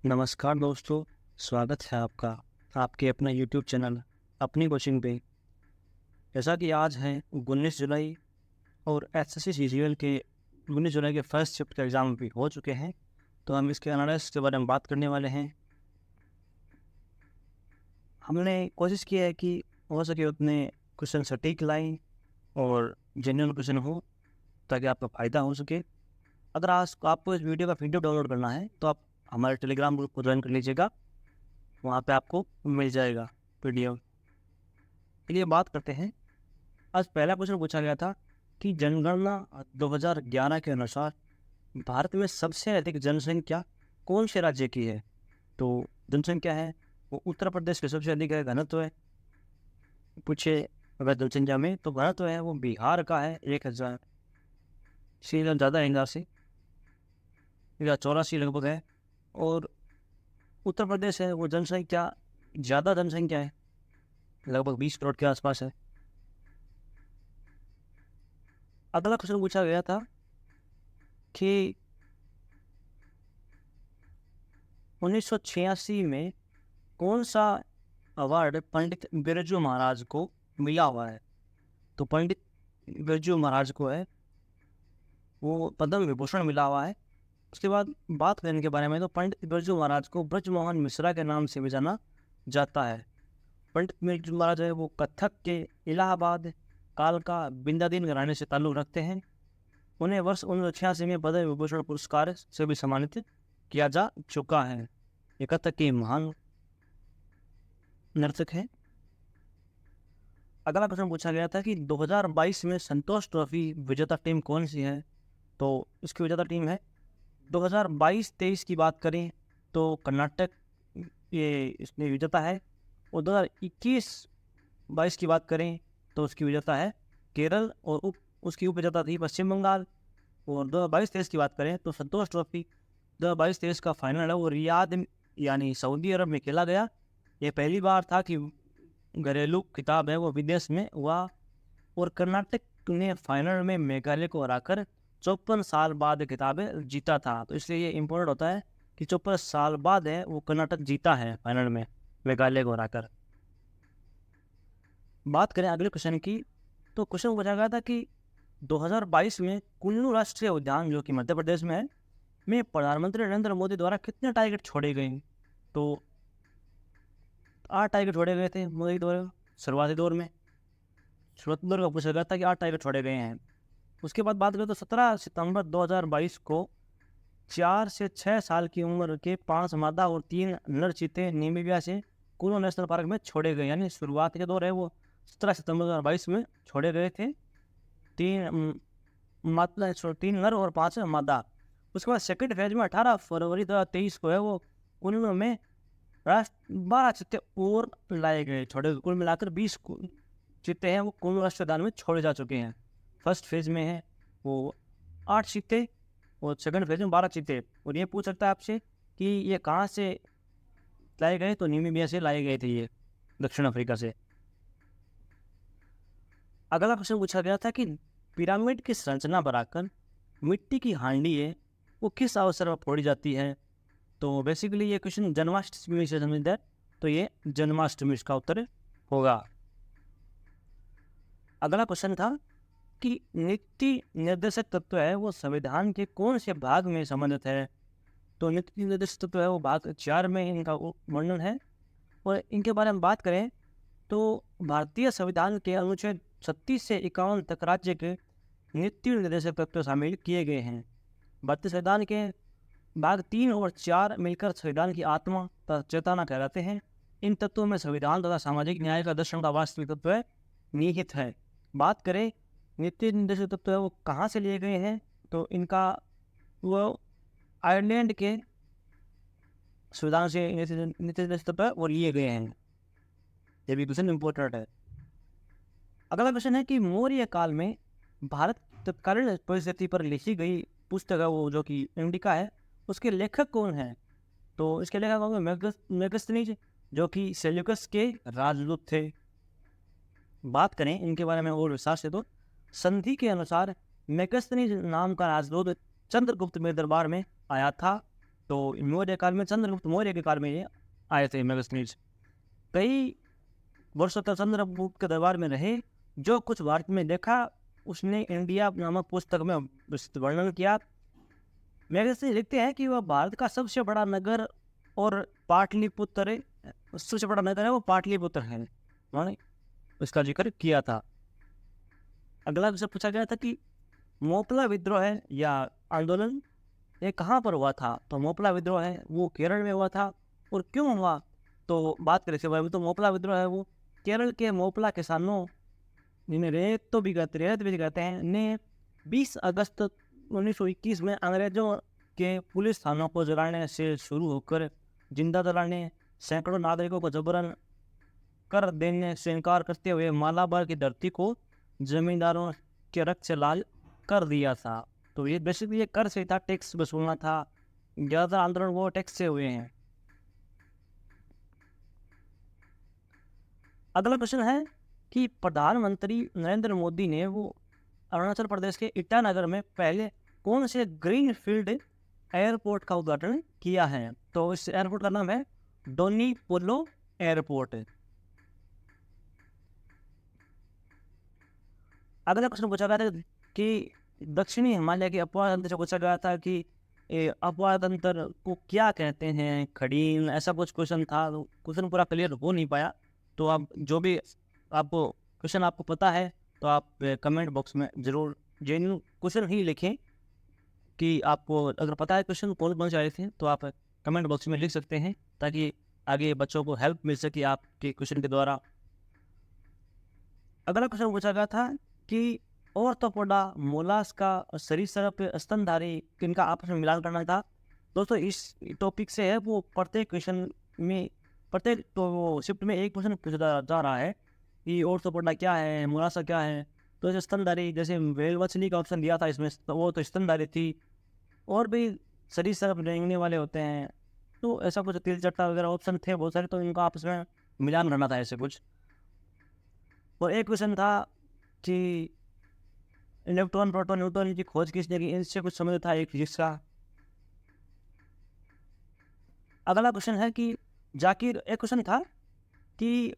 नमस्कार दोस्तों, स्वागत है आपका आपके अपना यूट्यूब चैनल अपनी कोचिंग पे। जैसा कि आज है 19 जुलाई और एसएससी सीजीएल के 19 जुलाई के फर्स्ट शिफ्ट के एग्ज़ाम भी हो चुके हैं, तो हम इसके एनालिसिस के बारे में बात करने वाले हैं। हमने कोशिश की है कि हो सके उतने क्वेश्चन सटीक लाएं और जेन्युइन क्वेश्चन हो ताकि आपका फ़ायदा हो सके। अगर आज आपको इस वीडियो का पीडीएफ डाउनलोड करना है तो आप हमारे टेलीग्राम ग्रुप को ज्वाइन कर लीजिएगा, वहाँ पे आपको मिल जाएगा पीडीएफ। चलिए बात करते हैं। आज पहला क्वेश्चन पूछा गया था कि जनगणना 2011 के अनुसार भारत में सबसे अधिक जनसंख्या कौन से राज्य की है। तो जनसंख्या है वो उत्तर प्रदेश की सबसे अधिक है। घनत्व है पूछे अगर जनसंख्या में, तो घनत्व है वो बिहार का है 1000 से ज़्यादा है, 1000 से 1084 लगभग है। और उत्तर प्रदेश है वो जनसंख्या ज़्यादा जनसंख्या है, लगभग 20 करोड़ के आसपास है। अगला क्वेश्चन पूछा गया था कि 1986 में कौन सा अवार्ड पंडित बिरजू महाराज को मिला हुआ है। तो पंडित बिरजू महाराज को है वो पद्म विभूषण मिला हुआ है। उसके बाद बात करने के बारे में, तो पंडित बिरजू महाराज को ब्रजमोहन मिश्रा के नाम से भी जाना जाता है। पंडित बिरजू महाराज है वो कथक के इलाहाबाद कालका बिंदादीन घराने से ताल्लुक़ रखते हैं। उन्हें वर्ष 1986 में पद्म विभूषण पुरस्कार से भी सम्मानित किया जा चुका है। ये कथक के महान नर्तक है। अगला प्रश्न पूछा गया था कि 2022 में संतोष ट्रॉफी विजेता टीम कौन सी है। तो इसकी विजेता टीम है 2022-23 की बात करें तो कर्नाटक ये इसमें विजेता है। और 2021-22 की बात करें तो उसकी विजेता है केरल और उसकी उप विजेता थी पश्चिम बंगाल। और 2022-23 की बात करें तो संतोष ट्रॉफी 2022-23 का फाइनल है वो रियाद यानी सऊदी अरब में खेला गया। ये पहली बार था कि घरेलू खिताब है वो विदेश में हुआ। और कर्नाटक ने फाइनल में मेघालय को हराकर 54 साल बाद खिताब जीता था। तो इसलिए ये इम्पोर्टेंट होता है कि 54 साल बाद है वो कर्नाटक जीता है फाइनल में मेघालय को हराकर। बात करें अगले क्वेश्चन की, तो क्वेश्चन पूछा गया था कि 2022 में कुल्लू राष्ट्रीय उद्यान जो कि मध्य प्रदेश में है में प्रधानमंत्री नरेंद्र मोदी द्वारा कितने टाइगर छोड़े गए। तो 8 टाइगर छोड़े गए थे मोदी द्वारा शुरुआती दौर में। शुरुआती दौर का पूछा गया था कि 8 टाइगर छोड़े गए हैं। उसके बाद बात करें तो 17 सितंबर 2022 को 4 से 6 साल की उम्र के 5 मादा और 3 नर चीते नामीबिया से कुल्लू नेशनल पार्क में छोड़े गए। यानी शुरुआत के दौर है वो 17 सितंबर 2022 में छोड़े गए थे। 3 नर और 5 मादा। उसके बाद सेकंड फेज में 18 फरवरी 2023 को है वो कुल्लू में 12 चित्ते और लाए गए छोड़े। कुल मिलाकर 20 चित्ते हैं वो कुल्लू राष्ट्रीय उद्यान में छोड़े जा चुके हैं। फर्स्ट फेज में है वो 8 चित्ते और सेकंड फेज में 12 चित्ते। और ये पूछ सकता है आपसे कि ये कहाँ से लाए गए, तो नामीबिया से लाए गए थे ये, दक्षिण अफ्रीका से। अगला क्वेश्चन पूछा गया था कि पिरामिड की संरचना बनाकर मिट्टी की हांडी है वो किस अवसर पर फोड़ी जाती है। तो बेसिकली ये क्वेश्चन जन्माष्टमी से संबंधित है, तो ये जन्माष्टमी इसका उत्तर होगा। अगला क्वेश्चन था कि नीति निर्देशक तत्व है वो संविधान के कौन से भाग में संबंधित है। तो नीति निर्देशक तत्व है वो भाग 4 में इनका वर्णन है। और इनके बारे में बात करें तो भारतीय संविधान के अनुच्छेद 36 से 51 तक राज्य के नीति निर्देशक तत्व शामिल किए गए हैं। भारतीय संविधान के भाग 3 और 4 मिलकर संविधान की आत्मा तथा चेतना कहलाते हैं। इन तत्वों में संविधान तथा सामाजिक न्याय का दर्शन का वास्तविक तत्व निहित है। बात करें नीति निर्देशक तत्व है वो कहाँ से लिए गए हैं, तो इनका वो आयरलैंड के संविधान से नीति निर्देशक तत्व वो लिए गए हैं। ये भी क्वेश्चन इम्पोर्टेंट है। अगला क्वेश्चन है कि मौर्य काल में भारत तत्कालीन परिस्थिति पर लिखी गई पुस्तक है वो जो कि इंडिका है, उसके लेखक कौन है। तो इसके लेखक होंगे मेगस्थनीज जो कि सेल्यूकस के राजदूत थे। बात करें इनके बारे में और विस्तार से, तो संधि के अनुसार मेगस्थनीज नाम का राजदूत चंद्रगुप्त में दरबार में आया था तो मौर्य काल में चंद्रगुप्त मौर्य के काल में ये आए थे मैगजीन्स। कई वर्षों तक चंद्रगुप्त के दरबार में रहे। जो कुछ भारत में देखा उसने इंडिया नामक पुस्तक में वर्णन किया। मैगजीन लिखते हैं कि वह भारत का सबसे बड़ा नगर और पाटलिपुत्र सबसे बड़ा नगर है वो पाटलिपुत्र है, उन्होंने इसका जिक्र किया था। अगला क्वेश्चन पूछा गया था कि मोपला विद्रोह है या आंदोलन ये कहाँ पर हुआ था। तो मोपला विद्रोह है वो केरल में हुआ था। और क्यों हुआ तो बात करें इसके बारे में। तो मोपला विद्रोह है वो केरल के मोपला किसानों जिन्हें रेत भी कहते हैं ने 20 अगस्त 1921 में अंग्रेजों के पुलिस थानों को जलाने से शुरू होकर जिंदा जलाने, सैकड़ों नागरिकों को जबरन कर देने से इनकार करते हुए मालाबार की धरती को जमींदारों के रक्त से लाल कर दिया था। तो ये बेसिकली ये कर से था, टैक्स वसूलना था। ज़्यादातर आंदोलन वो टैक्स से हुए हैं। अगला क्वेश्चन है कि प्रधानमंत्री नरेंद्र मोदी ने वो अरुणाचल प्रदेश के ईटानगर में पहले कौन से ग्रीन फील्ड एयरपोर्ट का उद्घाटन किया है। तो इस एयरपोर्ट का नाम है डोनी पोलो एयरपोर्ट। अगला क्वेश्चन पूछा गया था कि दक्षिणी हिमालय के अपवाद तंत्र से पूछा गया था कि अपवाद तंत्र को क्या कहते हैं, खड़ीन, ऐसा कुछ क्वेश्चन था। तो क्वेश्चन पूरा क्लियर हो नहीं पाया। तो आप जो भी आपको क्वेश्चन आपको पता है तो आप कमेंट बॉक्स में ज़रूर जेन्युइन क्वेश्चन ही लिखें कि आपको अगर पता है क्वेश्चन कौन से आए थे तो आप कमेंट बॉक्स में लिख सकते हैं ताकि आगे बच्चों को हेल्प मिल सके आपके क्वेश्चन के द्वारा। अगला क्वेश्चन पूछा गया था कि ऑर्थोपोडा, मोलास्का, सरीसृप, स्तनधारी किनका आपस में मिलान करना था। दोस्तों इस टॉपिक से है वो प्रत्येक क्वेश्चन में प्रत्येक तो शिफ्ट में एक क्वेश्चन पूछा जा रहा है कि ऑर्थोपोडा क्या है, मोलास्का क्या है। तो जैसे स्तनधारी, जैसे व्हेल मछली का ऑप्शन दिया था इसमें तो वो तो स्तनधारी थी। और भी सरीसृप रेंगने वाले होते हैं। तो ऐसा कुछ तिल चट्टा वगैरह ऑप्शन थे बहुत सारे, तो इनका आपस में मिलान करना था ऐसे कुछ। और एक क्वेश्चन था कि इलेक्ट्रॉन, प्रोटॉन, न्यूट्रॉन की खोज किसने की, इनसे कुछ समझ था एक फिजिक्स का। अगला क्वेश्चन है कि जाकिर, एक क्वेश्चन था कि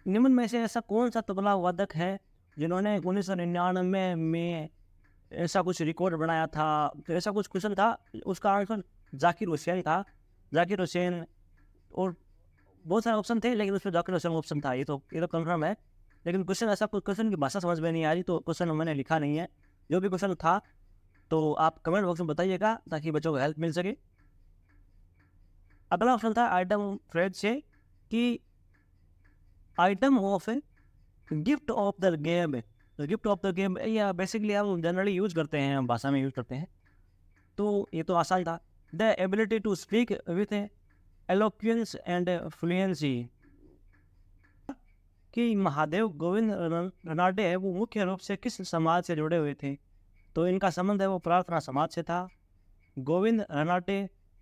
निम्न में से ऐसा कौन सा तबला वादक है जिन्होंने 1999 में ऐसा कुछ रिकॉर्ड बनाया था। तो ऐसा कुछ क्वेश्चन था, उसका आंसर जाकिर हुसैन था। जाकिर हुसैन, और बहुत सारे ऑप्शन थे लेकिन उसमें जाकिर हुसैन ऑप्शन था। ये तो कंफर्म है। लेकिन क्वेश्चन ऐसा कुछ क्वेश्चन की भाषा समझ में नहीं आ रही तो क्वेश्चन मैंने लिखा नहीं है। जो भी क्वेश्चन था तो आप कमेंट बॉक्स में बताइएगा ताकि बच्चों को हेल्प मिल सके। अगला ऑप्शन था आइटम फ्रेड से कि item of gift of the game. तो गिफ्ट ऑफ द गेम या बेसिकली हम जनरली यूज करते हैं, हम भाषा में यूज करते हैं। तो ये तो आसान था। The ability to speak with eloquence and fluency. कि महादेव गोविंद रनाडे है वो मुख्य रूप से किस समाज से जुड़े हुए थे। तो इनका संबंध है वो प्रार्थना समाज से था। गोविंद रनाडे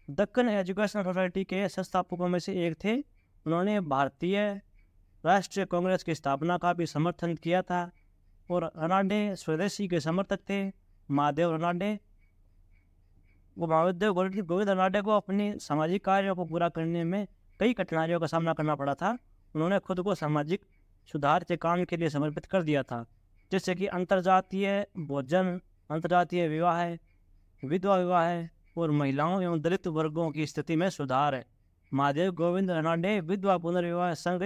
दक्कन एजुकेशनल सोसाइटी के संस्थापकों में से एक थे। उन्होंने भारतीय राष्ट्रीय कांग्रेस की स्थापना का भी समर्थन किया था। और रनाडे स्वदेशी के समर्थक थे। महादेव रनाडे वो महादेव गोविंद रनाडे को अपने सामाजिक कार्यों को पूरा करने में कई कठिनाइयों का सामना करना पड़ा था। उन्होंने खुद को सामाजिक सुधार के काम के लिए समर्पित कर दिया था, जैसे कि अंतर्जातीय भोजन, अंतर्जातीय विवाह, विधवा विवाह और महिलाओं एवं दलित वर्गों की स्थिति में सुधार है। महादेव गोविंद रनाडे विधवा पुनर्विवाह संघ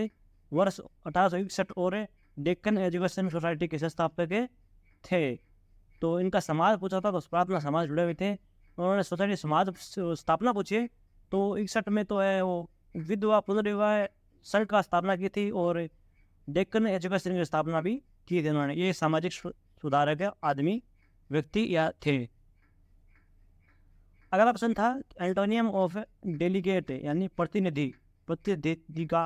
वर्ष 1861 और डेक्कन एजुकेशन सोसाइटी के संस्थापक थे। तो इनका समाज पूछा था तो प्रार्थना समाज जुड़े हुए थे। उन्होंने सोसाइटी समाज स्थापना पूछी तो 61 में तो है वो विधवा पुनर्विवाह संघ का स्थापना की थी और डेक्कन एजुकेशन की स्थापना भी की थी उन्होंने। ये सामाजिक सुधारक आदमी व्यक्ति या थे। अगला प्रश्न था एंटोनियम ऑफ डेलीगेट यानी प्रतिनिधि का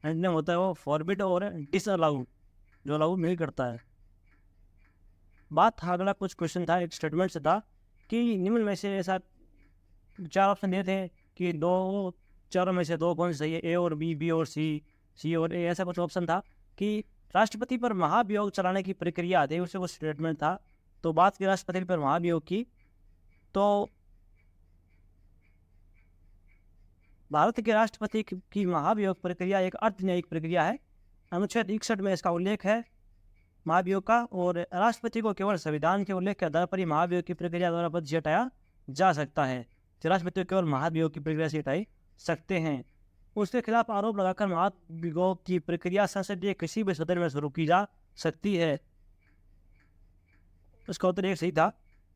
एंटोनियम होता है वो फॉरबिड और डिसअलाउड, जो अलाउ नहीं करता है। बात था अगला कुछ क्वेश्चन था, एक स्टेटमेंट से था कि निम्न में से ऐसा 4 ऑप्शन दिए थे कि चारों में से 2 कौन से सही है, ए और बी और सी और ए, ऐसा कुछ ऑप्शन था कि राष्ट्रपति पर महाभियोग चलाने की प्रक्रिया आती है, उससे कुछ स्टेटमेंट था। तो बात की राष्ट्रपति पर महाभियोग की तो भारत के राष्ट्रपति की महाभियोग प्रक्रिया एक अर्धन्यायिक प्रक्रिया है। अनुच्छेद 61 में इसका उल्लेख है महाभियोग का, और राष्ट्रपति को केवल संविधान के उल्लेख के आधार पर ही महाभियोग की प्रक्रिया द्वारा पद से हटाया जा सकता है। तो राष्ट्रपति को केवल महाभियोग की प्रक्रिया से हटाई सकते हैं। उसके खिलाफ आरोप लगाकर महाभियोग की प्रक्रिया संसदीय किसी भी सदन में शुरू की जा सकती है। उसका उत्तर एक सही था,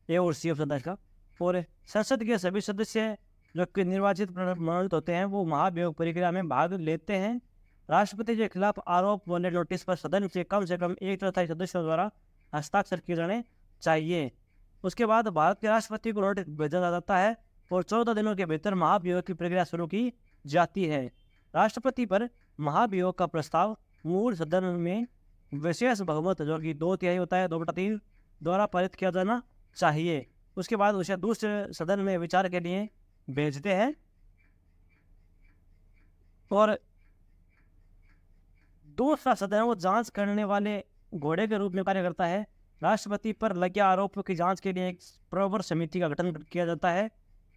ए और सी ऑप्शन था इसका। और संसद के सभी सदस्य जो कि निर्वाचित मनोनीत होते हैं वो महाभियोग प्रक्रिया में भाग लेते हैं। राष्ट्रपति के खिलाफ आरोप वाले नोटिस पर सदन से कम 1/4 सदस्यों द्वारा हस्ताक्षर किए जाने चाहिए। उसके बाद भारत के राष्ट्रपति को नोटिस भेजा जाता है और 14 दिनों के भीतर महाभियोग की प्रक्रिया शुरू की जाती है। राष्ट्रपति पर महाभियोग का प्रस्ताव मूल सदन में विशेष बहुमत जो कि 2/3 होता है, 2/3 द्वारा पारित किया जाना चाहिए। उसके बाद उसे दूसरे सदन में विचार के लिए भेजते हैं और दूसरा सदन वो जांच करने वाले घोड़े के रूप में कार्य करता है। राष्ट्रपति पर लगे आरोपों की जांच के लिए एक प्रवर समिति का गठन किया जाता है।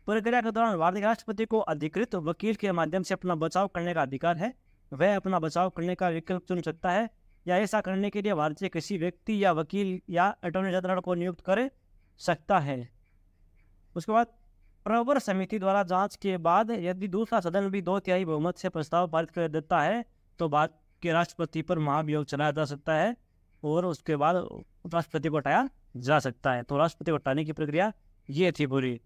प्रक्रिया के दौरान भारतीय राष्ट्रपति को अधिकृत वकील के माध्यम से अपना बचाव करने का अधिकार है। वह अपना बचाव करने का विकल्प चुन सकता है या ऐसा करने के लिए भारतीय किसी व्यक्ति या वकील या अटॉर्नी जनरल को नियुक्त कर सकता है। उसके बाद प्रवर समिति द्वारा जांच के बाद यदि दूसरा सदन भी 2/3 बहुमत से प्रस्ताव पारित कर देता है तो भारत के राष्ट्रपति पर महाभियोग चलाया जा सकता है और उसके बाद राष्ट्रपति को हटाया जा सकता है। तो राष्ट्रपति को हटाने की प्रक्रिया ये थी पूरी।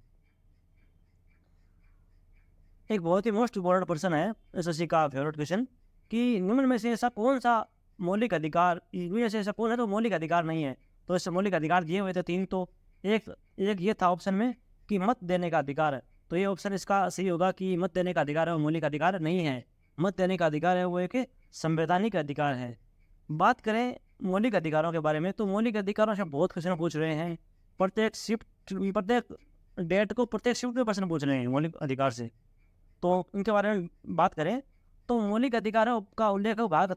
एक बहुत ही मोस्ट इम्पोर्टेंट प्रश्न है एसएससी का फेवरेट क्वेश्चन कि निम्न में से ऐसा कौन सा मौलिक अधिकार, इनमें से ऐसा कौन है तो मौलिक अधिकार नहीं है। तो इससे मौलिक अधिकार दिए हुए थे 3, तो एक ये था ऑप्शन में कि मत देने का अधिकार है। तो ये ऑप्शन इसका सही होगा कि मत देने का अधिकार है वो मौलिक अधिकार नहीं है। मत देने का अधिकार है वो एक संवैधानिक अधिकार है। बात करें मौलिक अधिकारों के बारे में तो मौलिक अधिकारों से बहुत क्वेश्चन पूछ रहे हैं। प्रत्येक डेट को प्रत्येक शिफ्ट में प्रश्न पूछ रहे हैं मौलिक अधिकार से। तो इनके बारे में बात करें तो मौलिक अधिकारों का उल्लेख भाग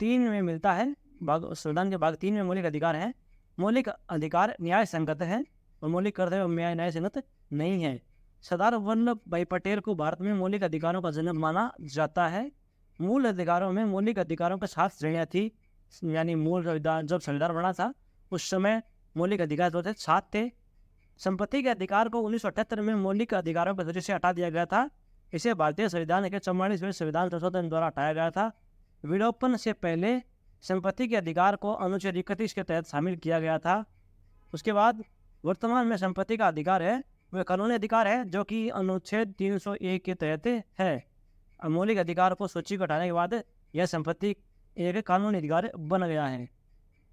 3 में मिलता है। संविधान के भाग 3 में मौलिक अधिकार है। मौलिक अधिकार न्याय संगत है और मौलिक कर्तव्य न्याय संगत नहीं है। सरदार वल्लभ भाई पटेल को भारत में मौलिक अधिकारों का जनक माना जाता है। मूल अधिकारों में मौलिक अधिकारों के 7 श्रेणियाँ थी, यानी मूल संविधान जब संविधान बना था उस समय मौलिक अधिकार जो थे 7 थे। संपत्ति के अधिकार को 1978 में मौलिक अधिकारों के जरिए से हटा दिया गया था। इसे भारतीय संविधान के 44वें संविधान संशोधन द्वारा हटाया गया था। विलोपन से पहले संपत्ति के अधिकार को अनुच्छेद 31 के तहत शामिल किया गया था। उसके बाद वर्तमान में संपत्ति का अधिकार है वह कानूनी अधिकार है जो कि अनुच्छेद 301 के तहत है। मौलिक अधिकार को सूची को हटाने के बाद यह संपत्ति एक कानूनी अधिकार बन गया है।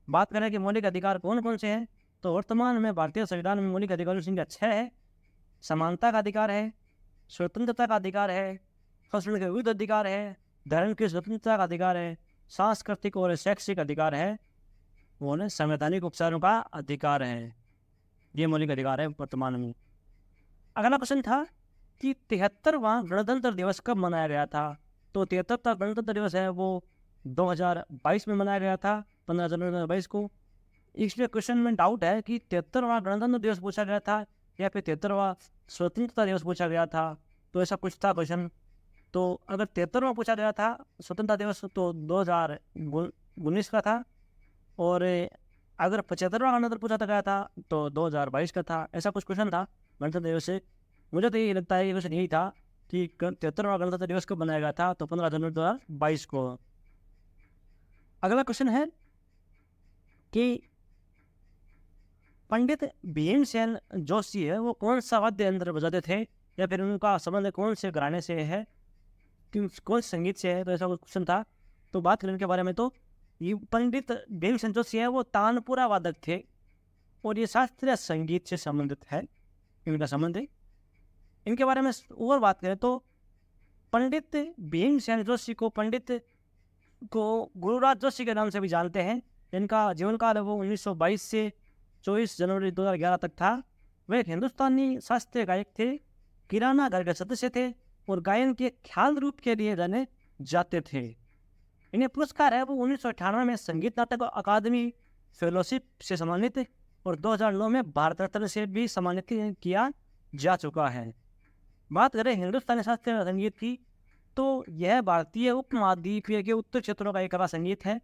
बात करें कि मौलिक अधिकार कौन कौन से हैं तो वर्तमान में भारतीय संविधान में मौलिक अधिकारों की संख्या 6 है। समानता का अधिकार है, स्वतंत्रता का अधिकार है, शोषण के विरुद्ध अधिकार है, धर्म की स्वतंत्रता का अधिकार है, सांस्कृतिक और शैक्षिक अधिकार है, वो संवैधानिक उपचारों का अधिकार है। ये मौलिक अधिकार है वर्तमान में। अगला क्वेश्चन था कि 73वां गणतंत्र दिवस कब मनाया गया था। तो 73वां गणतंत्र दिवस है वो 2022 में मनाया गया था, 15 जनवरी 2022 को। इसलिए क्वेश्चन में डाउट है कि 73वां गणतंत्र दिवस पूछा गया था या फिर 73वां स्वतंत्रता दिवस पूछा गया था। तो ऐसा कुछ था क्वेश्चन। तो अगर 73वां पूछा गया था स्वतंत्रता दिवस तो 2019 का था, और अगर 75वां गणतंत्र पूछा गया था तो 2022 का था। ऐसा कुछ क्वेश्चन था गणतंत्र दिवस से। मुझे तो यही लगता है ये क्वेश्चन यही था कि 73वां गणतंत्र दिवस कब बनाया गया था तो 15 जनवरी 2022 को। अगला क्वेश्चन है कि पंडित भीमसेन जोशी है वो कौन सा वाद्य यंत्र बजाते थे या फिर उनका संबंध कौन से घराने से है, कौन संगीत से है। तो ऐसा कुछ क्वेश्चन था। तो बात करें इनके बारे में तो ये पंडित भीमसेन जोशी है वो तानपुरा वादक थे और ये शास्त्रीय संगीत से संबंधित है, इनका संबंध है। इनके बारे में और बात करें तो पंडित भीमसेन जोशी को गुरुराज जोशी के नाम से भी जानते हैं। इनका जीवन काल है वो 1922 से 24 जनवरी 2011 तक था। वे एक हिंदुस्तानी शास्त्रीय गायक थे, किराना घर के सदस्य थे और गायन के ख्याल रूप के लिए जाने जाते थे। इन्हें पुरस्कार है वो 1998 में संगीत नाटक अकादमी फेलोशिप से सम्मानित और 2009 में भारत रत्न से भी सम्मानित किया जा चुका है। बात करें हिंदुस्तानी शास्त्रीय संगीत की, तो यह भारतीय उपमहाद्वीपीय के उत्तर क्षेत्रों का एक कला संगीत है।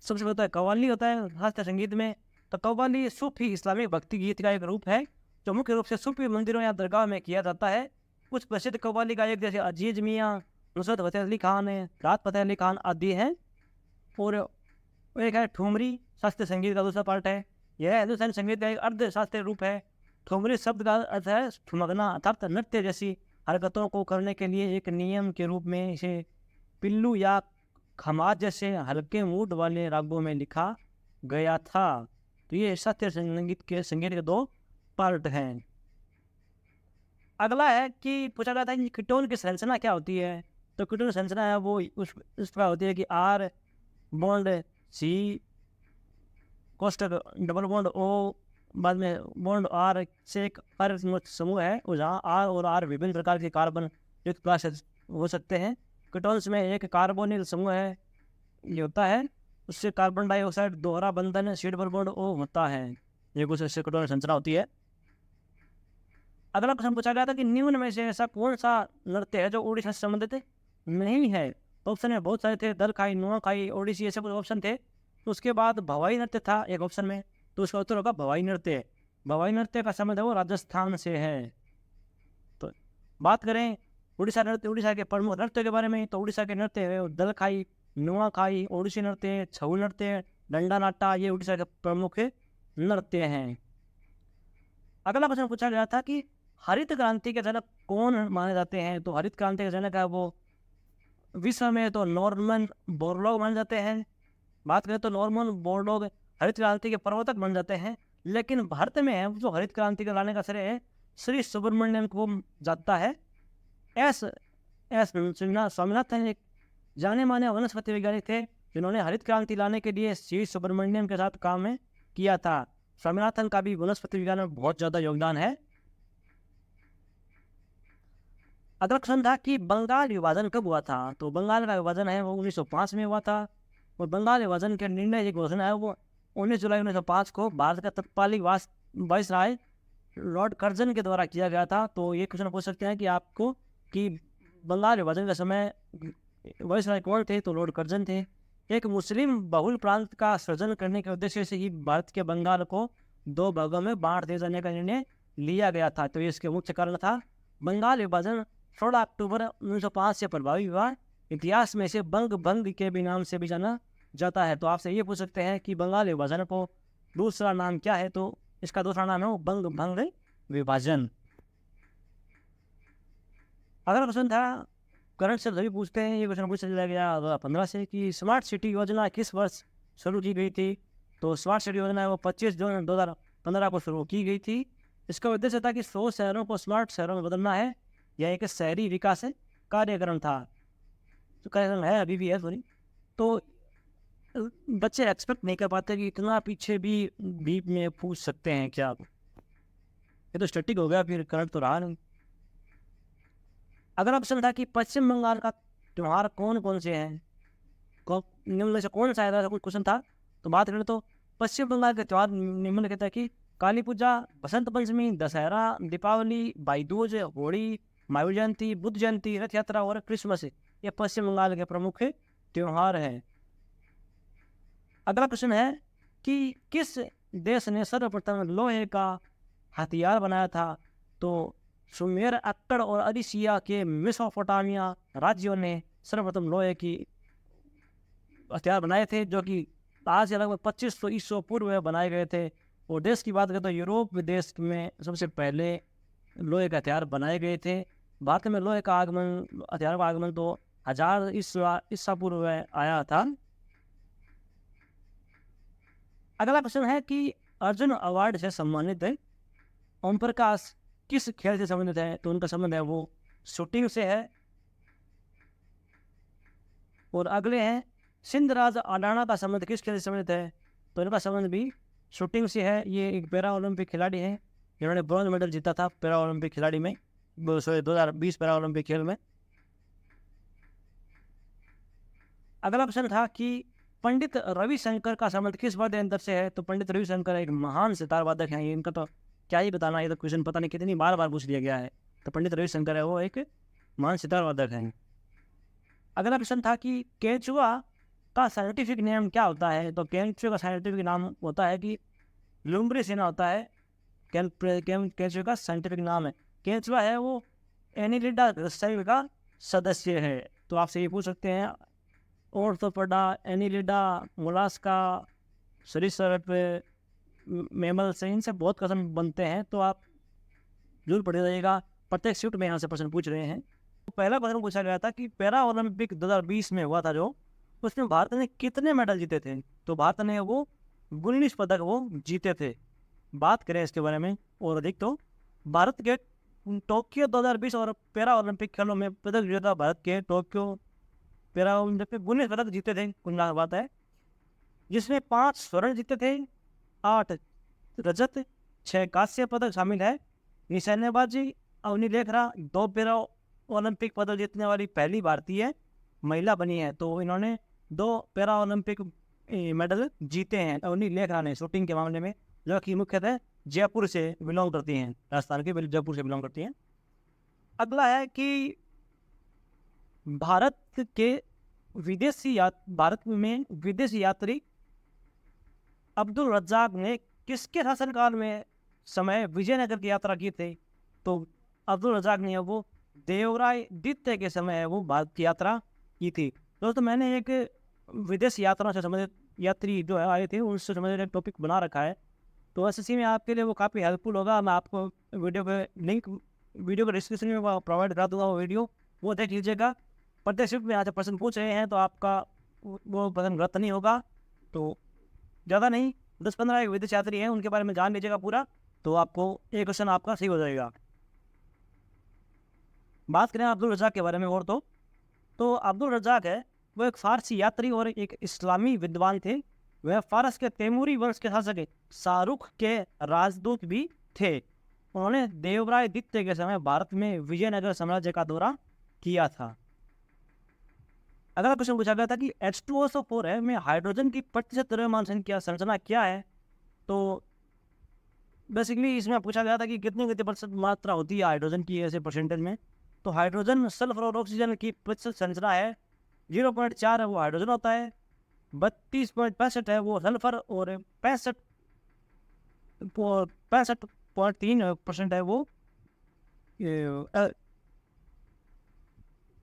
सबसे पहले होता है कव्वाली होता है शास्त्रीय संगीत में। तो कव्वाली सूफी इस्लामिक भक्ति गीत का एक रूप है जो मुख्य रूप से सूफी मंदिरों या दरगाह में किया जाता है। कुछ प्रसिद्ध कव्वाली गायक जैसे अजीज मियाँ, नुसरत फतेह अली खान है, राहत फतेह अली खान आदि हैं। और एक है ठुमरी, शास्त्रीय संगीत का दूसरा पार्ट है। यह हिंदुस्तानी संगीत का एक अर्ध शास्त्रीय रूप है। ठुमरी शब्द का अर्थ है ठुमकना, अर्थात नृत्य जैसी हरकतों को करने के लिए एक नियम के रूप में इसे पिल्लू या खमाज जैसे हल्के मूड वाले रागों में लिखा गया था। तो ये शास्त्रीय संगीत के 2 पार्ट हैं। अगला है कि पूछा जाता है कि कीटोन की संरचना क्या होती है। तो कीटोन की संरचना है वो उस प्रकार होती है कि R बॉन्ड C कोष्टक डबल बॉन्ड O, बाद में बॉन्ड R से एक कार्बन समूह है, और जहाँ R और R विभिन्न प्रकार के कार्बन युक्त क्लास हो सकते हैं। कीटोन्स में एक कार्बोनिल समूह है ये होता है, उससे कार्बन डाइऑक्साइड दोहरा बंधन C डबल बॉन्ड O होता है। ये कुछ इससे कीटोन की संरचना होती है। अगला प्रश्न पूछा गया था कि निम्न में से ऐसा कौन सा नृत्य है जो ओडिशा से संबंधित नहीं है। तो ऑप्शन में बहुत सारे थे, दलखाई, नुआखाई, ओडिसी, ऐसे कुछ ऑप्शन थे। तो उसके बाद भवाई नृत्य था एक ऑप्शन में, तो उसका उत्तर होगा भवाई नृत्य। भवाई नृत्य का संबंध है वो राजस्थान से है। तो बात करें उड़ीसा के प्रमुख नृत्य के बारे में, तो उड़ीसा के नृत्य है दलखाई, नुआखाई, ओडिसी नृत्य, छऊ नृत्य, डंडा नाटा, ये उड़ीसा के प्रमुख नृत्य हैं। अगला प्रश्न पूछा गया था कि हरित क्रांति के जनक कौन माने जाते हैं। तो हरित क्रांति के जनक है वो विश्व में तो नॉर्मन बोरलॉग माने जाते हैं। बात करें तो नॉर्मन बोरलॉग हरित क्रांति के प्रवर्तक बन जाते हैं, लेकिन भारत में है जो हरित क्रांति के लाने का श्रेय श्री सुब्रमण्यम को जाता है। एस स्वामीनाथन एक जाने माने वनस्पति वैज्ञानिक थे जिन्होंने हरित क्रांति लाने के लिए श्री सुब्रमण्यम के साथ काम किया था। स्वामीनाथन का भी वनस्पति विज्ञान में बहुत ज़्यादा योगदान है। अगला प्रश्न था कि बंगाल विभाजन कब हुआ था। तो बंगाल का विभाजन है वो 1905 में हुआ था, और बंगाल विभाजन के निर्णय की घोषणा है वो 19 जुलाई 1905 को भारत का तत्कालीन वायसराय लॉर्ड कर्जन के द्वारा किया गया था। तो ये क्वेश्चन पूछ सकते हैं कि आपको कि बंगाल विभाजन के समय वायसराय कौन थे। तो लॉर्ड कर्जन थे। एक मुस्लिम बहुल प्रांत का सृजन करने के उद्देश्य से ही भारत के बंगाल को 2 भागों में बांट दिए जाने का निर्णय लिया गया था। तो ये इसके मुख्य कारण था। बंगाल विभाजन 16 अक्टूबर 1905 से प्रभावी हुआ। इतिहास में इसे बंग भंग के भी नाम से भी जाना जाता है। तो आपसे ये पूछ सकते हैं कि बंगाल विभाजन को दूसरा नाम क्या है। तो इसका दूसरा नाम है वो बंग भंग विभाजन। अगला क्वेश्चन था करंट से सभी पूछते हैं, ये क्वेश्चन पूछ लिया गया 2015 से कि स्मार्ट सिटी योजना किस वर्ष शुरू की गई थी। तो स्मार्ट सिटी योजना है वो 25 जून 2015 को शुरू की गई थी। इसका उद्देश्य था कि 100 शहरों को स्मार्ट शहरों में बदलना है। यह एक शहरी विकास कार्यक्रम था। तो कार्यक्रम है अभी भी है सॉरी। तो बच्चे एक्सपेक्ट नहीं कर पाते कि इतना पीछे भी बीच में पूछ सकते हैं क्या। ये तो स्टैटिक हो गया, फिर करंट तो रहा नहीं। अगला ऑप्शन था कि पश्चिम बंगाल का त्यौहार कौन कौन से हैं। निम्न में से कौन सा ऐसा कुछ क्वेश्चन था। तो बात करें तो पश्चिम बंगाल के त्यौहार निम्नलिखित है कि काली पूजा, बसंत पंचमी, दशहरा, दीपावली, भाई दूज, होली, महावीर जयंती, बुद्ध जयंती, रथ यात्रा और क्रिसमस। ये पश्चिम बंगाल के प्रमुख त्यौहार हैं। अगला प्रश्न है कि किस देश ने सर्वप्रथम लोहे का हथियार बनाया था। तो सुमेर, अक्कड़ और अरिसिया के मेसोपोटामिया राज्यों ने सर्वप्रथम लोहे की हथियार बनाए थे, जो कि आज से लगभग 2500 ईस्वी पूर्व में बनाए गए थे। और देश की बात करें तो यूरोप देश में सबसे पहले लोहे के हथियार बनाए गए थे। भारत में लोहे का हथियारों का आगमन तो 1000 ईसा पूर्व में आया था। अगला प्रश्न है कि अर्जुन अवार्ड से सम्मानित ओम प्रकाश किस खेल से संबंधित है। तो उनका संबंध है वो शूटिंग से है। और अगले हैं सिंधराज अडाना का संबंध किस खेल से संबंधित है। तो इनका संबंध भी शूटिंग से है। ये एक पैरा ओलंपिक खिलाड़ी हैं जिन्होंने ब्रॉन्ज मेडल जीता था पैरा ओलंपिक खिलाड़ी में 2020 पैरा ओलंपिक खेल में। अगला प्रश्न था कि पंडित रविशंकर का संबंध किस वाद्य यंत्र से है। तो पंडित रविशंकर एक महान सितार वादक हैं। इनका तो क्या ही बताना, ये तो क्वेश्चन पता नहीं कितनी बार पूछ लिया गया है। तो पंडित रविशंकर है वो एक महान सितार वादक हैं। अगला प्रश्न था कि केंचुआ का साइंटिफिक नेम क्या होता है। तो केंचुआ का साइंटिफिक नाम होता है कि लुम्बरी सेना होता है। केंचुआ का साइंटिफिक नाम है। केंचुआ है वो एनिलिडा समूह का सदस्य है। तो आपसे ये पूछ सकते हैं ऑर्थोपोडा, एनिलिडा, मोलास्का, सरीसृप, मैमल से इनसे बहुत कथन बनते हैं। तो आप जरूर पढ़े रहिएगा, प्रत्येक शिफ्ट में यहाँ से प्रश्न पूछ रहे हैं। तो पहला प्रश्न पूछा गया था कि पैरा ओलंपिक 2020 में हुआ था जो, उसमें भारत ने कितने मेडल जीते थे। तो भारत ने वो 19 पदक वो जीते थे। बात करें इसके बारे में और अधिक, तो भारत के टोक्यो 2020 और पैरा ओलंपिक खेलों में पदक विजेता भारत के टोक्यो पैरा ओलंपिक में 19 पदक जीते थे, कुल बात है, जिसमें 5 स्वर्ण जीते थे, 8 रजत, 6 कांस्य पदक शामिल है। निशानेबाजी अवनी लेखरा 2 पैरा ओलंपिक पदक जीतने वाली पहली भारतीय महिला बनी है। तो इन्होंने 2 पैरा ओलंपिक मेडल जीते हैं अवनी लेखरा ने शूटिंग के मामले में, जो कि मुख्यतः जयपुर से बिलोंग करती हैं, राजस्थान के जयपुर से बिलोंग करती हैं। अगला है कि भारत में विदेशी यात्री अब्दुल रज्जाक ने किसके शासनकाल में समय विजयनगर की यात्रा की थी। तो अब्दुल रज्जाक ने वो देवराय द्वितीय के समय वो भारत की यात्रा की थी। दोस्तों मैंने एक विदेश यात्रा से संबंधित यात्री जो है आए थे उनसे संबंधित एक टॉपिक बना रखा है। तो एसएससी में आपके लिए वो काफ़ी हेल्पफुल होगा। मैं आपको वीडियो के लिंक वीडियो के डिस्क्रिप्शन में प्रोवाइड करा दूँगा, वो वीडियो वो देख लीजिएगा। प्रत्येक शिफ्ट में यहाँ से प्रश्न पूछ रहे हैं तो आपका वो प्रश्न गलत नहीं होगा। तो ज़्यादा नहीं, 10-15 एक विदेश यात्री हैं उनके बारे में जान लीजिएगा पूरा, तो आपको एक क्वेश्चन आपका सही हो जाएगा। बात करें अब्दुल रज़ाक के बारे में और तो अब्दुल रज़ाक है वो एक फ़ारसी यात्री और एक इस्लामी विद्वान थे। वह फारस के तैमूरी वंश के शासक शाहरुख के राजदूत भी थे। उन्होंने देवराय द्वितीय के समय भारत में विजयनगर साम्राज्य का दौरा किया था। अगला क्वेश्चन पूछा गया था कि H2SO4 है में हाइड्रोजन की प्रतिशत द्रव्यमान संख्या संरचना क्या है। तो बेसिकली इसमें पूछा गया था कि कितनी प्रतिशत मात्रा होती है हाइड्रोजन की ऐसे परसेंटेज में। तो हाइड्रोजन सल्फर और ऑक्सीजन की प्रतिशत संरचना है 0.4 है वो हाइड्रोजन होता है, 32.65 है वो सल्फर और 65.3% है वो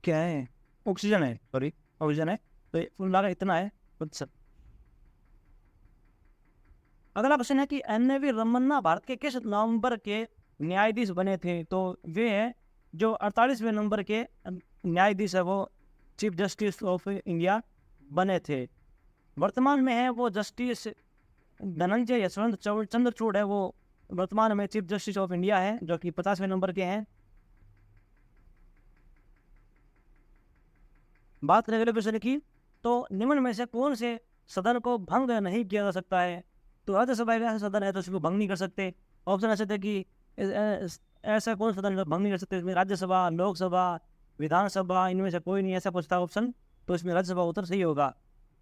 क्या है ऑक्सीजन है, सॉरी ऑक्सीजन है। तो कुल मिलाकर इतना है प्रतिशत। अगला क्वेश्चन है कि NV रमन्ना भारत के किस नंबर के न्यायाधीश बने थे। तो वे है जो 48वें नंबर के न्यायाधीश है वो चीफ जस्टिस ऑफ इंडिया बने थे। वर्तमान में है वो जस्टिस धनंजय यशवंत चंद्रचूड़ है वो वर्तमान में चीफ जस्टिस ऑफ इंडिया है, जो कि 50वें नंबर के हैं। बात करें अगले क्वेश्चन की, तो निम्न में से कौन से सदन को भंग नहीं किया जा सकता है। तो राज्यसभा एक ऐसा सदन है तो इसको भंग नहीं कर सकते। ऑप्शन ऐसे थे कि ऐसा कौन सदन भंग नहीं कर सकते, इसमें राज्यसभा, लोकसभा, विधानसभा, इनमें से कोई नहीं, ऐसा पूछता ऑप्शन, तो इसमें राज्यसभा उत्तर सही होगा।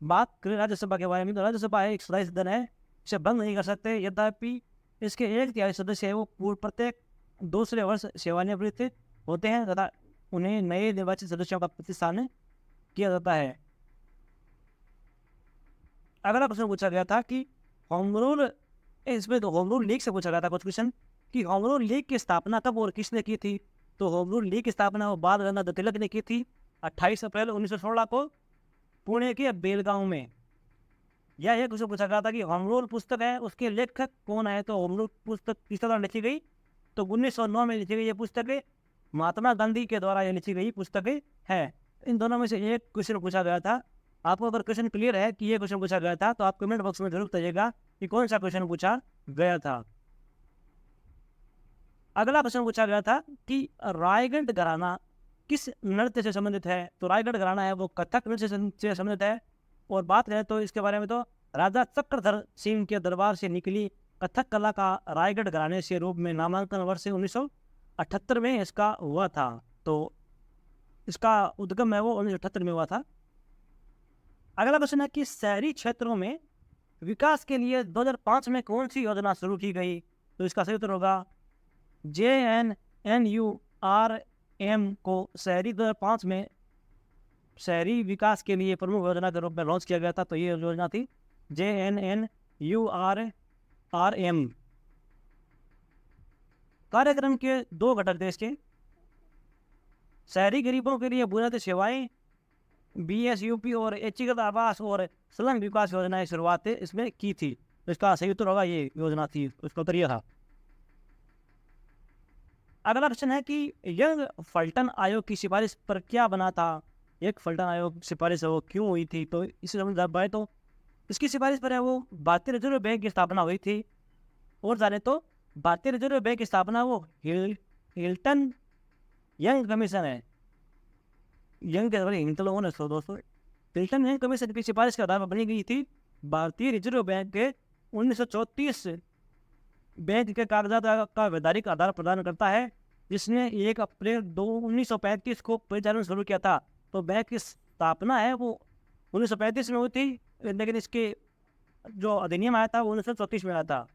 बात करें राज्यसभा के बारे में, तो राज्यसभा है एक स्थायी सदन है, इसे भंग नहीं कर सकते। यद्यपि इसके 1/3 सदस्य है वो प्रत्येक दूसरे वर्ष सेवानिवृत्त होते हैं तथा उन्हें नए निर्वाचित सदस्यों का प्रतिस्थापन किया जाता है। अगला प्रश्न पूछा गया था कि होम रूल, इसमें तो होम रूल लीग से पूछा गया था कुछ क्वेश्चन कि होम रूल लीग की स्थापना कब और किसने की थी। तो होम रूल लीग की स्थापना वो बाल गंगाधर तिलक ने की थी 28 अप्रैल 1916 को पुणे के बेलगांव में। यह एक क्वेश्चन पूछा गया था कि होम रूल पुस्तक है उसके लेखक कौन है। तो होम रूल पुस्तक किस तरह लिखी गई, तो 1909 में लिखी गई ये पुस्तक महात्मा गांधी के द्वारा ये लिखी गई पुस्तक है। इन दोनों में से एक क्वेश्चन पूछा गया था। आपको अगर क्वेश्चन क्लियर है कि ये क्वेश्चन पूछा गया था तो आप कमेंट बॉक्स में जरूर बताइएगा कि कौन सा क्वेश्चन पूछा गया था। अगला प्रश्न पूछा गया था कि रायगढ़ घराना किस नृत्य से संबंधित है। तो रायगढ़ घराना है वो कथक नृत्य से संबंधित है। और बात करें तो इसके बारे में, तो राजा चक्रधर सिंह के दरबार से निकली कथक कला का रायगढ़ घराने से रूप में नामांकन वर्ष 1978 में इसका हुआ था। तो इसका उद्गम है वो 1978 में हुआ था। अगला प्रश्न है कि शहरी क्षेत्रों में विकास के लिए 2005 में कौन सी योजना शुरू की गई। तो इसका सही उत्तर होगा JNNURFM JNNURM को शहरी 2005 में शहरी विकास के लिए प्रमुख योजना के रूप में लॉन्च किया गया था। तो ये योजना थी JNNURM। कार्यक्रम के 2 घटक देश के शहरी गरीबों के लिए बुनियादी सेवाएं BSUP और एकीकृत आवास और स्लम विकास योजना की शुरुआत इसमें की थी। तो इसका सही उत्तर होगा ये योजना थी, उसका उत्तर यह था। अगला क्वेश्चन है कि यंग फल्टन आयोग की सिफारिश पर क्या बना था। एक फल्टन आयोग सिफारिश है वो क्यों हुई थी, तो इसे समझ पाए तो इसकी सिफारिश पर है वो भारतीय रिजर्व बैंक की स्थापना हुई थी। और जाने तो भारतीय रिजर्व बैंक की स्थापना वो हिल्टन यंग कमीशन है। यंग के हिंटन लोगों ने दोस्तों हिल्टन यंग कमीशन की सिफारिश के आधार पर बनी गई थी। भारतीय रिजर्व बैंक के 1934 बैंक के कागजात का वैधानिक आधार प्रदान करता है, जिसने 1 अप्रैल 1935 को परिचालन शुरू किया था। तो बैंक की स्थापना है वो 1935 में हुई थी, लेकिन इसके जो अधिनियम आया था वो 1934 में आया था।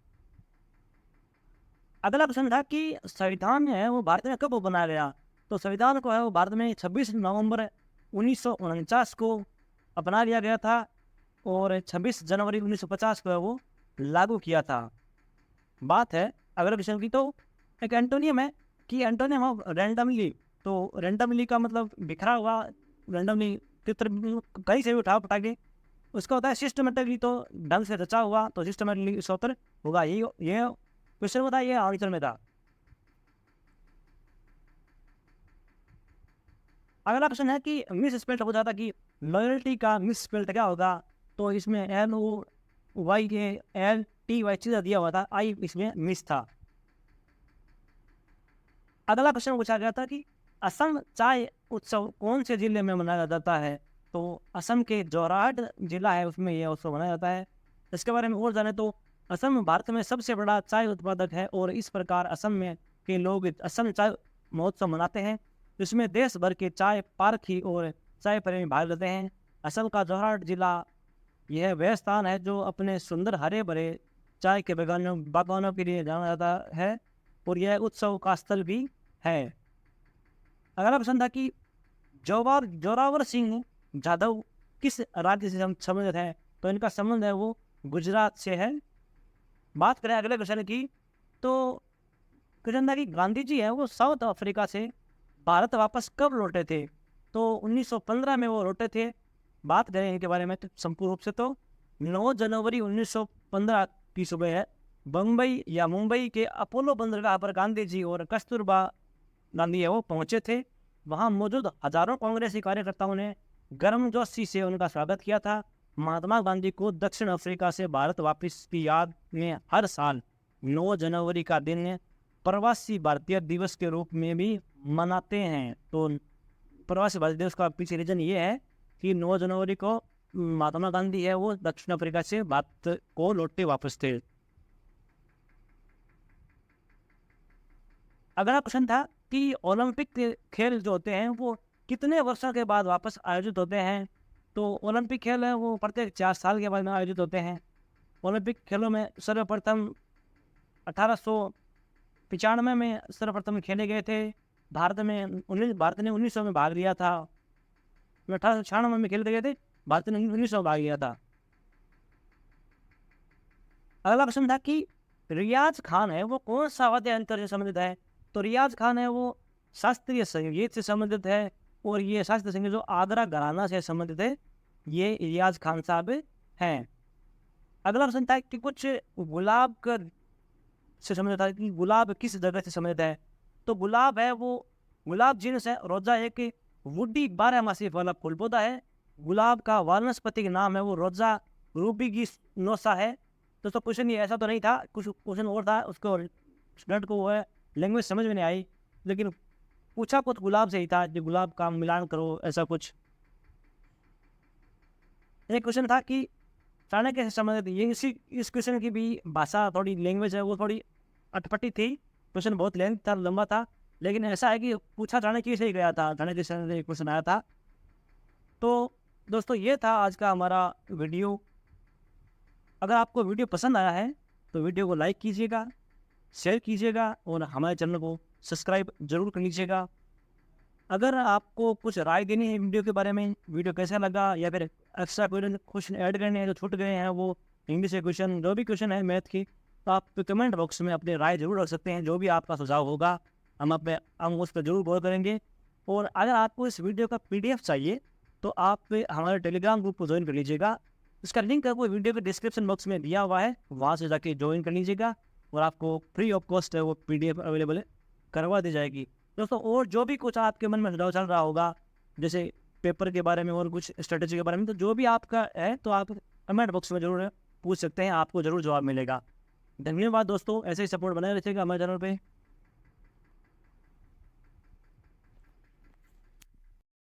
अगला प्रश्न था कि संविधान है वो भारत में कब बनाया गया। तो संविधान को है वो भारत में 26 नवंबर 1949 को अपना लिया गया था और 26 जनवरी 1950 को है वो लागू किया था। बात है अगले क्वेश्चन की, तो एक एंटोनियम है कि एंटोनियम ऑफ रैंडमली। तो रैंडमली का मतलब बिखरा हुआ, रैंडमली चित्र कहीं से भी उठा के उसका होता है सिस्टमेटिकली, तो ढंग से रचा हुआ, तो सिस्टमेटिकली इसका उत्तर होगा ये क्वेश्चन होता है, ये आंसर में था। अगला क्वेश्चन है कि मिस स्पेल्ट हो जाता कि लॉयल्टी का मिस स्पेल्ट क्या होगा। तो इसमें LOYALTY चीज़ दिया हुआ था, आई इसमें मिस था। अगला क्वेश्चन पूछा गया था कि असम चाय उत्सव कौन से जिले में मनाया जाता है। तो असम के जोरहाट जिला है उसमें यह उत्सव मनाया जाता है। इसके बारे में और जाने तो असम भारत में सबसे बड़ा चाय उत्पादक है और इस प्रकार असम में के लोग असम चाय महोत्सव मनाते हैं, जिसमें देश भर के चाय पारखी और चाय प्रेमी भाग लेते हैं। असम का जोरहाट जिला यह वह स्थान है जो अपने सुंदर हरे भरे चाय के बागानों के लिए जाना जाता है और यह उत्सव का स्थल भी है। अगला प्रश्न था कि जोरावर सिंह जाधव किस राज्य से संबंधित है। तो इनका संबंध है वो गुजरात से है। बात करें अगले क्वेश्चन की, तो क्वेश्चन था कि गांधी जी है वो साउथ अफ्रीका से भारत वापस कब लौटे थे। तो 1915 में वो लौटे थे। बात करें इनके बारे में तो संपूर्ण रूप से तो 9 जनवरी 1915 की सुबह है बम्बई या मुंबई के अपोलो बंदरगाह पर गांधी जी और कस्तूरबा गांधी है वो पहुंचे थे। वहां मौजूद हजारों कांग्रेसी कार्यकर्ताओं ने गर्मजोशी से उनका स्वागत किया था। महात्मा गांधी को दक्षिण अफ्रीका से भारत वापस की याद में हर साल 9 जनवरी का दिन प्रवासी भारतीय दिवस के रूप में भी मनाते हैं। तो प्रवासी भारतीय दिवस का पीछे रीजन ये है कि 9 जनवरी को महात्मा गांधी है वो दक्षिण अफ्रीका से भारत को लौटे वापस थे। अगला क्वेश्चन था कि ओलंपिक खेल जो होते हैं वो कितने वर्षों के बाद वापस आयोजित होते हैं। तो ओलंपिक खेल है वो प्रत्येक 4 साल के बाद में आयोजित होते हैं। ओलंपिक खेलों में सर्वप्रथम 1895 में सर्वप्रथम खेले गए थे। भारत ने 1900 में भाग लिया था। 1896 में खेले गए थे, भारत ने 1900 में भाग लिया था। अगला क्वेश्चन था कि रियाज खान है वो कौन सा वाद्य यंत्र से संबंधित है। तो रियाज खान है वो शास्त्रीय संगीत से संबंधित है और ये शास्त्रीय संगीत जो आगरा घराना से संबंधित है, ये रियाज खान साहब हैं। अगला प्रश्न था कि कुछ गुलाब का से संबंधित था कि गुलाब किस जगह से संबंधित है। तो गुलाब है वो गुलाब जीनस है। रोजा एक वुडी 12 वाला फूल पौधा है। गुलाब का वानस्पतिक नाम है वो रोजा रूबिगिनोसा है। तो क्वेश्चन ये ऐसा तो नहीं था, कुछ क्वेश्चन और था, उसको स्टूडेंट को वो है लैंग्वेज समझ में नहीं आई, लेकिन पूछा कुछ गुलाब से ही था, जो गुलाब का मिलान करो ऐसा कुछ। एक क्वेश्चन था कि चाणक्य से संबंधित, ये इस क्वेश्चन की भी भाषा थोड़ी लैंग्वेज है वो थोड़ी अटपटी थी। क्वेश्चन बहुत लेंथ था, लंबा था, लेकिन ऐसा है कि पूछा चाणक्य से ही गया था, चाणक्य से क्वेश्चन आया था। तो दोस्तों ये था आज का हमारा वीडियो। अगर आपको वीडियो पसंद आया है तो वीडियो को लाइक कीजिएगा, शेयर कीजिएगा और हमारे चैनल को सब्सक्राइब जरूर कर लीजिएगा। अगर आपको कुछ राय देनी है वीडियो के बारे में, वीडियो कैसा लगा, या फिर एक्स्ट्रा कोई क्वेश्चन ऐड करने हैं जो छूट गए हैं, वो इंग्लिश के क्वेश्चन, जो भी क्वेश्चन है मैथ की, तो आप कमेंट बॉक्स में अपनी राय जरूर रख सकते हैं। जो भी आपका सुझाव होगा हम उस पर जरूर गौर करेंगे। और अगर आपको इस वीडियो का PDF चाहिए तो आप हमारे टेलीग्राम ग्रुप को ज्वाइन कर लीजिएगा। इसका लिंक आपको वीडियो के डिस्क्रिप्शन बॉक्स में दिया हुआ है, वहाँ से जाके ज्वाइन कर लीजिएगा और आपको फ्री ऑफ कॉस्ट है वो PDF अवेलेबल करवा दी जाएगी दोस्तों। और जो भी कुछ आपके मन में सुझाव चल रहा होगा, जैसे पेपर के बारे में और कुछ स्ट्रेटेजी के बारे में, तो जो भी आपका है तो आप कमेंट बॉक्स में जरूर पूछ सकते हैं, आपको जरूर जवाब मिलेगा। धन्यवाद दोस्तों, ऐसे ही सपोर्ट बनाए रखिएगा हमारे चैनल पे।